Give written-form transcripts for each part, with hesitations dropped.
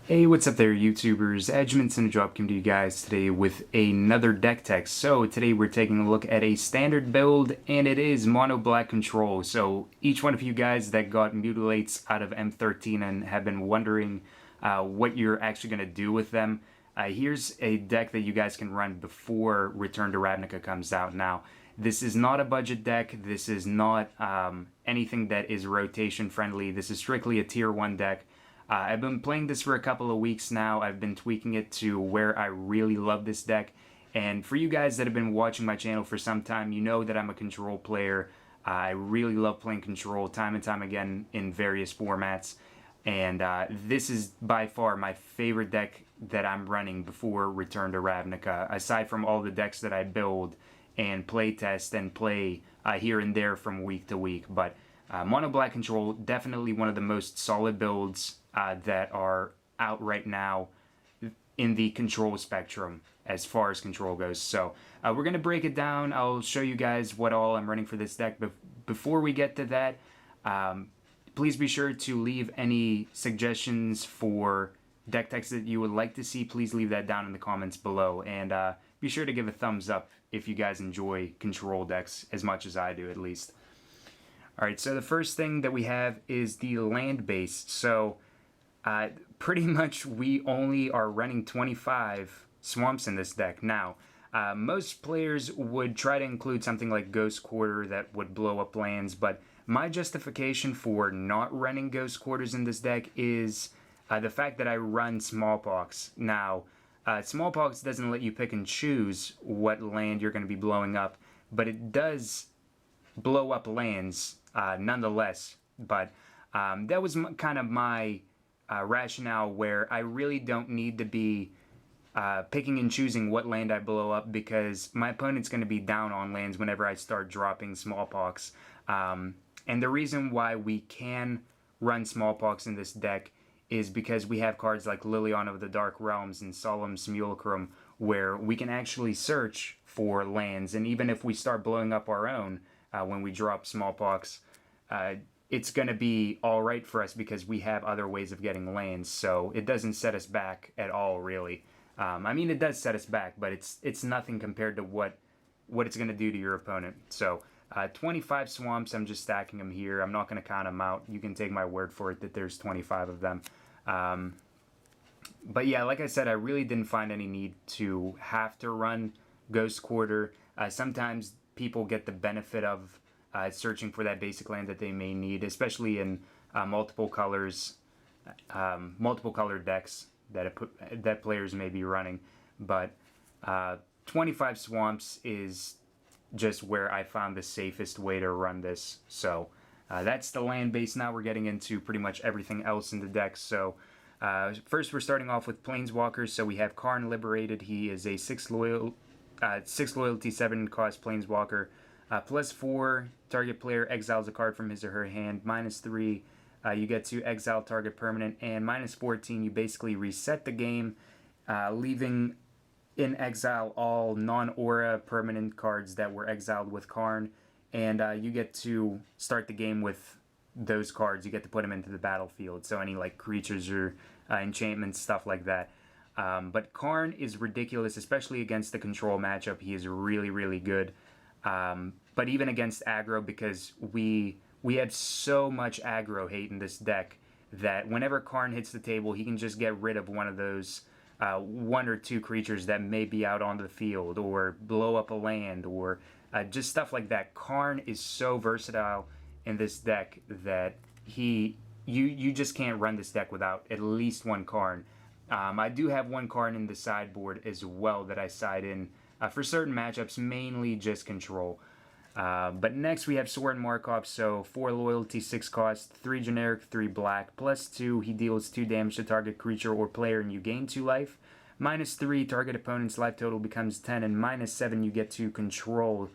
Hey, what's up there, YouTubers? Edgmanson Drop came to you guys today with another deck tech. So today we're taking a look at a standard build, and it is mono black control. So each one of you guys that got Mutilates out of M13 and have been wondering what you're actually going to do with them, here's a deck that you guys can run before Return to Ravnica comes out. Now, this is not a budget deck. This is not anything that is rotation friendly. This is strictly a tier 1 deck. I've been playing this for a couple of weeks now. I've been tweaking it to where I really love this deck. And for you guys that have been watching my channel for some time, you know that I'm a control player. I really love playing control time and time again in various formats. And this is by far my favorite deck that I'm running before Return to Ravnica, aside from all the decks that I build and play test and play here and there from week to week. But Mono Black Control, definitely one of the most solid builds that are out right now in the control spectrum as far as control goes. So we're going to break it down. I'll show you guys what all I'm running for this deck. But before we get to that, please be sure to leave any suggestions for deck techs that you would like to see. Please leave that down in the comments below. And be sure to give a thumbs up if you guys enjoy control decks as much as I do, at least. Alright, so the first thing that we have is the land base. So pretty much we only are running 25 swamps in this deck. Now, most players would try to include something like Ghost Quarter that would blow up lands, but my justification for not running Ghost Quarters in this deck is the fact that I run Smallpox. Now, Smallpox doesn't let you pick and choose what land you're going to be blowing up, but it does blow up lands nonetheless. But that was kind of my rationale, where I really don't need to be picking and choosing what land I blow up, because my opponent's going to be down on lands whenever I start dropping Smallpox. And the reason why we can run Smallpox in this deck is because we have cards like Liliana of the Dark Realms and Solemn Simulacrum, where we can actually search for lands, and even if we start blowing up our own when we drop Smallpox, it's going to be alright for us because we have other ways of getting lands, so it doesn't set us back at all, really. I mean, it does set us back, but it's nothing compared to what it's going to do to your opponent. So 25 swamps, I'm just stacking them here. I'm not going to count them out. You can take my word for it that there's 25 of them. But yeah, like I said, I really didn't find any need to have to run Ghost Quarter. Sometimes people get the benefit of searching for that basic land that they may need, especially in multiple colored decks that players may be running. But 25 swamps is just where I found the safest way to run this. So that's the land base. Now we're getting into pretty much everything else in the deck. So first we're starting off with Planeswalkers. So we have Karn Liberated. He is a 6 loyalty, 7 cost Planeswalker. +4, target player exiles a card from his or her hand. -3, you get to exile target permanent. And -14, you basically reset the game, leaving in exile all non-aura permanent cards that were exiled with Karn. And you get to start the game with those cards. You get to put them into the battlefield. So any like creatures or enchantments, stuff like that. But Karn is ridiculous, especially against the control matchup. He is really, really good. But even against aggro, because we have so much aggro hate in this deck that whenever Karn hits the table, he can just get rid of one of those 1 or 2 creatures that may be out on the field, or blow up a land, or just stuff like that. Karn is so versatile in this deck that you just can't run this deck without at least one Karn. I do have one Karn in the sideboard as well that I side in for certain matchups, mainly just control. But next we have Sorin Markov. So 4 loyalty, 6 cost, 3 generic, 3 black. +2, he deals 2 damage to target creature or player and you gain 2 life. -3, target opponent's life total becomes 10. And -7, you get to control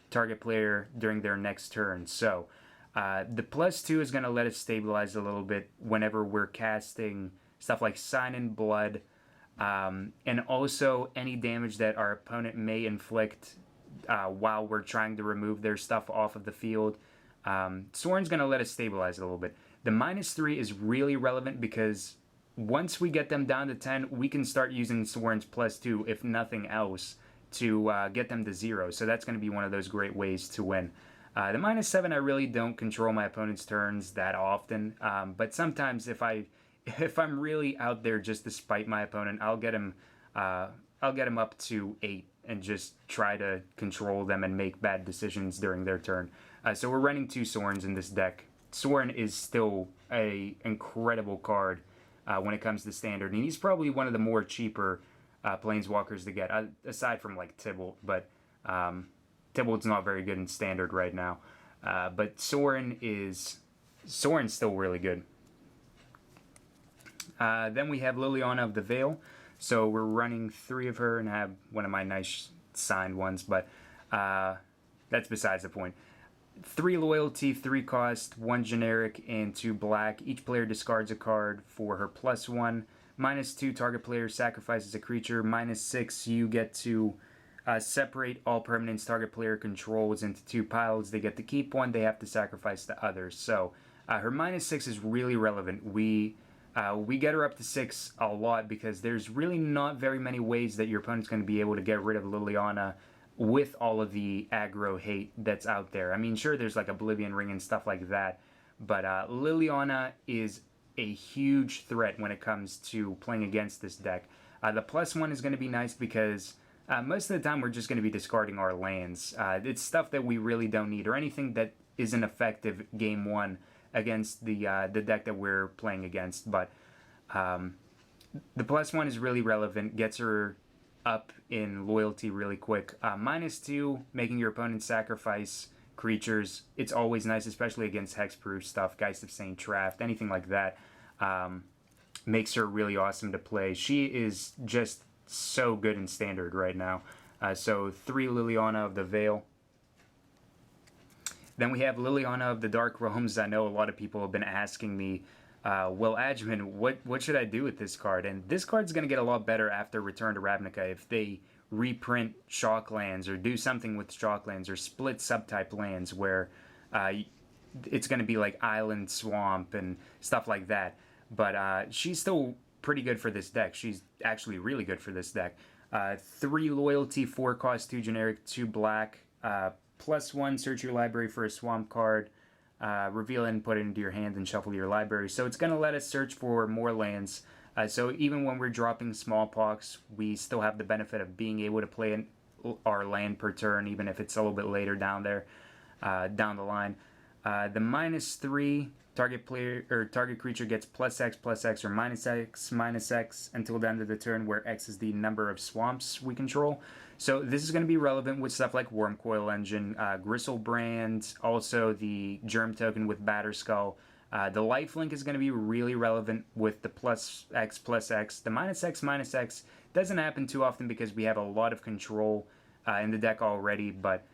target player during their next turn. So the +2 is going to let us stabilize a little bit whenever we're casting stuff like Sign in Blood, and also any damage that our opponent may inflict while we're trying to remove their stuff off of the field. Sorin's going to let us stabilize a little bit. The -3 is really relevant because once we get them down to 10, we can start using Sorin's +2, if nothing else, to get them to 0. So that's going to be one of those great ways to win. The -7, I really don't control my opponent's turns that often, but sometimes if I'm really out there just to spite my opponent, I'll get him up to 8 and just try to control them and make bad decisions during their turn. So we're running 2 Sorins in this deck. Sorin is still a incredible card when it comes to Standard, and he's probably one of the more cheaper Planeswalkers to get, aside from like Tybalt, but Tybalt's not very good in Standard right now. But Sorin's still really good. Then we have Liliana of the Veil. So we're running 3 of her and have one of my nice signed ones, but that's besides the point. 3 loyalty, 3 cost, 1 generic, and 2 black. Each player discards a card for her +1. -2, target player sacrifices a creature. -6, you get to separate all permanents target player controls into 2 piles. They get to keep 1, they have to sacrifice the other. So her -6 is really relevant. We get her up to 6 a lot because there's really not very many ways that your opponent's going to be able to get rid of Liliana with all of the aggro hate that's out there. I mean, sure, there's like Oblivion Ring and stuff like that, but Liliana is a huge threat when it comes to playing against this deck. The +1 is going to be nice because most of the time we're just going to be discarding our lands. It's stuff that we really don't need, or anything that isn't effective game 1 against the deck that we're playing against. But the +1 is really relevant, gets her up in loyalty really quick. -2, making your opponent sacrifice creatures. It's always nice, especially against hexproof stuff, Geist of Saint Traft, anything like that. Makes her really awesome to play. She is just so good in Standard right now. So 3 Liliana of the Veil. Then we have Liliana of the Dark Realms. I know a lot of people have been asking me, well, Adjman, what should I do with this card? And this card's going to get a lot better after Return to Ravnica if they reprint Shocklands or do something with Shocklands or split subtype lands where it's going to be like Island, Swamp, and stuff like that. But she's still pretty good for this deck. She's actually really good for this deck. 3 loyalty, 4 cost, 2 generic, 2 black. +1, search your library for a swamp card. Reveal it and put it into your hand and shuffle your library. So it's going to let us search for more lands. So even when we're dropping Smallpox, we still have the benefit of being able to play our land per turn, even if it's a little bit later down there, down the line. The -3, target player or target creature gets +X/+X or -X/-X until the end of the turn, where X is the number of swamps we control. So this is going to be relevant with stuff like Wurmcoil Engine, Griselbrand, also the Germ token with Batterskull. The lifelink is going to be really relevant with the +X/+X. The -X/-X doesn't happen too often because we have a lot of control in the deck already, but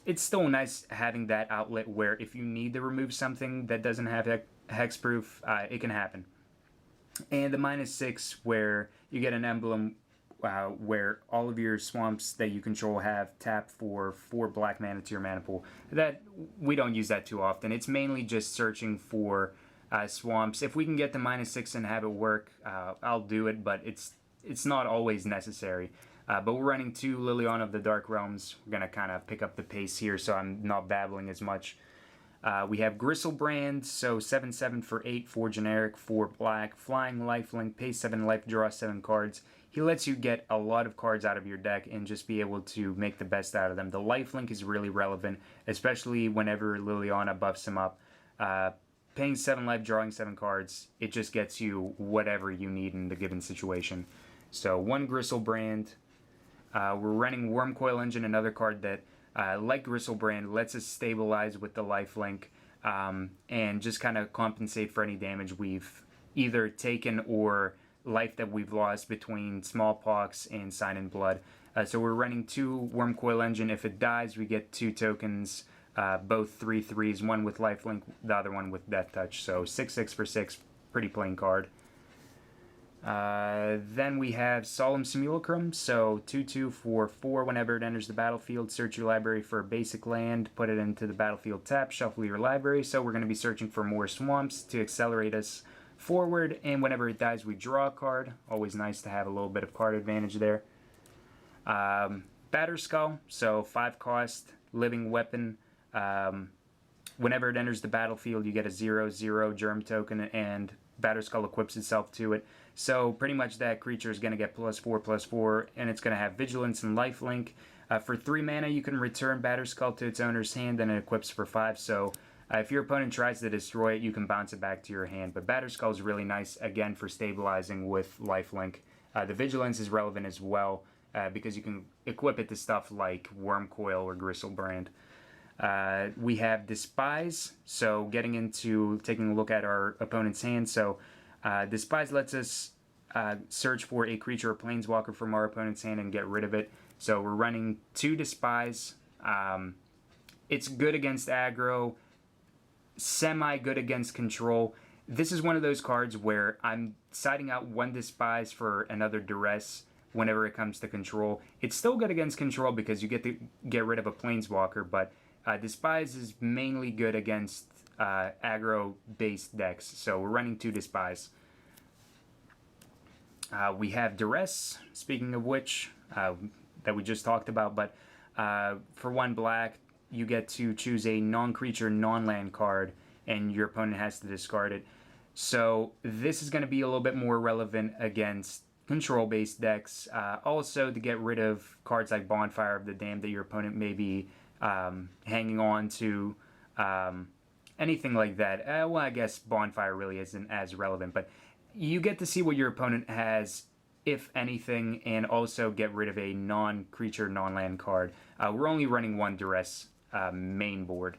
it's still nice having that outlet where if you need to remove something that doesn't have hexproof, it can happen. And the -6, where you get an emblem where all of your swamps that you control have tap for 4 black mana to your mana pool. That we don't use that too often. It's mainly just searching for swamps. If we can get the -6 and have it work, I'll do it, but it's not always necessary. But we're running 2 Liliana of the Dark Realms. We're going to kind of pick up the pace here so I'm not babbling as much. We have Griselbrand, so 7/7 for 8, 4 generic, 4 black, flying lifelink, pay 7 life, draw 7 cards. He lets you get a lot of cards out of your deck and just be able to make the best out of them. The lifelink is really relevant, especially whenever Liliana buffs him up. Paying 7 life, drawing 7 cards, it just gets you whatever you need in the given situation. So 1 Griselbrand. We're running Wurmcoil Engine, another card that, like Griselbrand, lets us stabilize with the lifelink and just kind of compensate for any damage we've either taken or life that we've lost between Smallpox and Sign in Blood. So we're running 2 Wurmcoil Engine. If it dies, we get 2 tokens, both 3/3s, one with lifelink, the other one with Death Touch. So 6/6 for 6, pretty plain card. Then we have Solemn Simulacrum, so 2/2 for 4. Whenever it enters the battlefield, search your library for a basic land, put it into the battlefield tap, shuffle your library. So we're going to be searching for more swamps to accelerate us forward, and whenever it dies, we draw a card. Always nice to have a little bit of card advantage there. Batterskull, so 5 cost, living weapon. Whenever it enters the battlefield, you get a 0/0 germ token, and Batterskull equips itself to it. So pretty much that creature is going to get +4/+4, and it's going to have Vigilance and Lifelink. For 3 mana, you can return Batterskull to its owner's hand, and it equips for 5. So if your opponent tries to destroy it, you can bounce it back to your hand. But Batterskull is really nice, again, for stabilizing with Lifelink. The Vigilance is relevant as well, because you can equip it to stuff like Wurmcoil or Griselbrand. We have Despise, so getting into taking a look at our opponent's hand. So Despise lets us search for a creature or planeswalker from our opponent's hand and get rid of it. So we're running 2 Despise. It's good against aggro, semi-good against control. This is one of those cards where I'm siding out 1 Despise for another Duress whenever it comes to control. It's still good against control because you get to get rid of a planeswalker, but Despise is mainly good against aggro-based decks, so we're running 2 Despise. We have Duress, speaking of which, that we just talked about, but for 1 black, you get to choose a non-creature, non-land card, and your opponent has to discard it. So this is going to be a little bit more relevant against control-based decks. Also, to get rid of cards like Bonfire of the Damned that your opponent may be hanging on to, anything like that. Well, I guess Bonfire really isn't as relevant, but you get to see what your opponent has, if anything, and also get rid of a non-creature, non-land card. We're only running 1 Duress main board,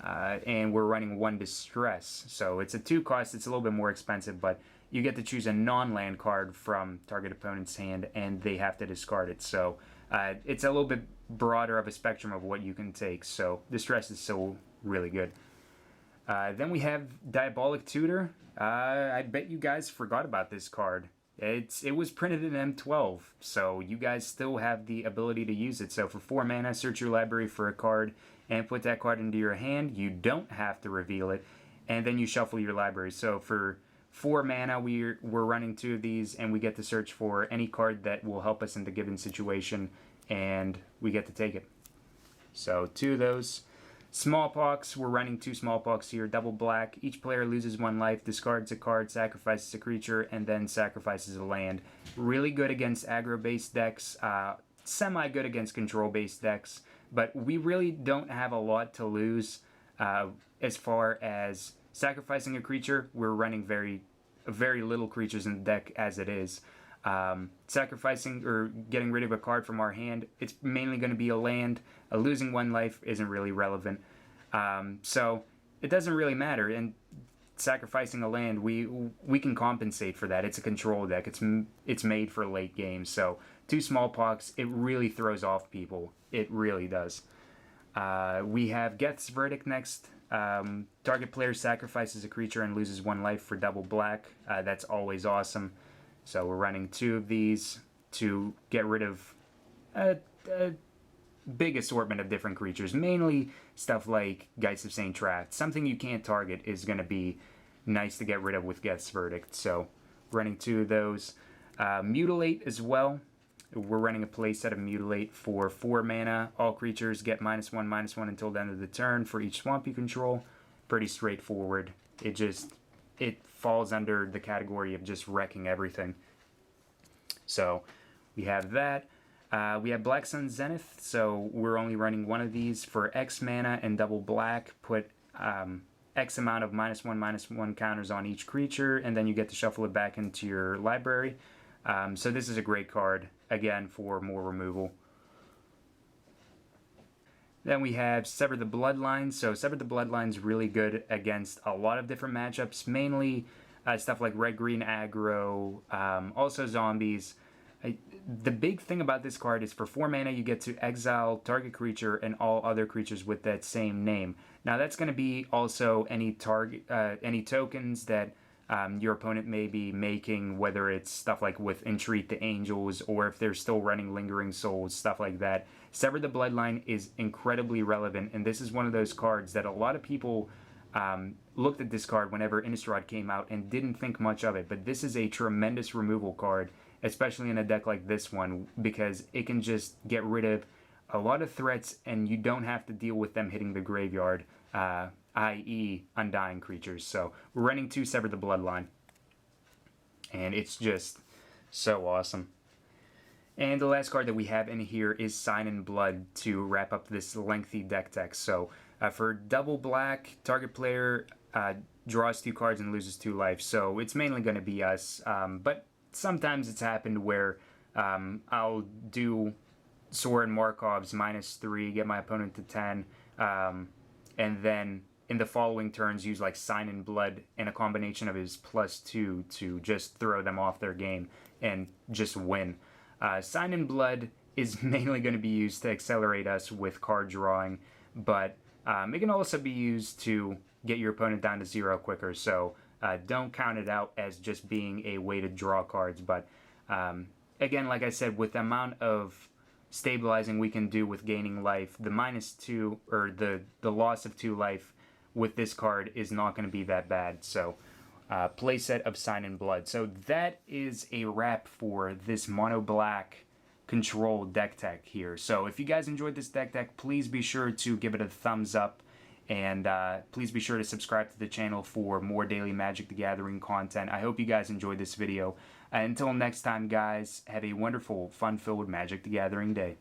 and we're running 1 Distress, so it's a 2 cost. It's a little bit more expensive, but you get to choose a non-land card from target opponent's hand, and they have to discard it. So it's a little bit broader of a spectrum of what you can take, so Distress is still really good. Then we have Diabolic Tutor. I bet you guys forgot about this card. It was printed in M12, so you guys still have the ability to use it. So for 4 mana, search your library for a card and put that card into your hand. You don't have to reveal it, and then you shuffle your library. So for 4 mana, we're running 2 of these, and we get to search for any card that will help us in the given situation, and we get to take it. So 2 of those. Smallpox, we're running 2 Smallpox here, double black. Each player loses 1 life, discards a card, sacrifices a creature, and then sacrifices a land. Really good against aggro-based decks, semi-good against control-based decks, but we really don't have a lot to lose as far as sacrificing a creature. We're running very little creatures in the deck as it is. Sacrificing or getting rid of a card from our hand, it's mainly going to be a land. Losing 1 life isn't really relevant. So it doesn't really matter. And sacrificing a land, we can compensate for that. It's a control deck. It's made for late games. So 2 Smallpox, it really throws off people. It really does. We have Geth's Verdict next. Target player sacrifices a creature and loses 1 life for double black. That's always awesome. So we're running 2 of these to get rid of a big assortment of different creatures, mainly stuff like Geist of St. Traft. Something you can't target is going to be nice to get rid of with Geth's Verdict. So running 2 of those. Mutilate as well. We're running a play set of Mutilate for 4 mana. All creatures get -1/-1 until the end of the turn for each swamp you control. Pretty straightforward. It falls under the category of just wrecking everything. So we have that. We have Black Sun Zenith, so we're only running 1 of these for X mana and double black. Put X amount of -1/-1 counters on each creature, and then you get to shuffle it back into your library. So this is a great card, again, for more removal. Then we have Sever the Bloodline. So Sever the Bloodline is really good against a lot of different matchups, mainly stuff like red-green aggro, also zombies. The big thing about this card is for 4 mana you get to exile target creature and all other creatures with that same name. Now that's going to be also any tokens that your opponent may be making, whether it's stuff like with Entreat the Angels, or if they're still running Lingering Souls, stuff like that. Sever the Bloodline is incredibly relevant, and this is one of those cards that a lot of people looked at this card whenever Innistrad came out and didn't think much of it, but this is a tremendous removal card, especially in a deck like this one, because it can just get rid of a lot of threats and you don't have to deal with them hitting the graveyard, i.e. undying creatures. So we're running 2 Sever the Bloodline, and it's just so awesome. And the last card that we have in here is Sign in Blood to wrap up this lengthy deck text. So for double black, target player draws 2 cards and loses 2 life. So it's mainly going to be us. But sometimes it's happened where I'll do Sorin Markov's -3, get my opponent to 10, and then in the following turns use like Sign in Blood and a combination of his +2 to just throw them off their game and just win. Sign in Blood is mainly going to be used to accelerate us with card drawing, but it can also be used to get your opponent down to 0 quicker, so don't count it out as just being a way to draw cards. But again, like I said, with the amount of stabilizing we can do with gaining life, the -2 or the loss of 2 life with this card is not going to be that bad. So playset of Sign in Blood. So that is a wrap for this mono black control deck tech here. So if you guys enjoyed this deck tech, please be sure to give it a thumbs up, and please be sure to subscribe to the channel for more daily Magic the Gathering content. I hope you guys enjoyed this video. Until next time, guys, have a wonderful, fun-filled Magic the Gathering day.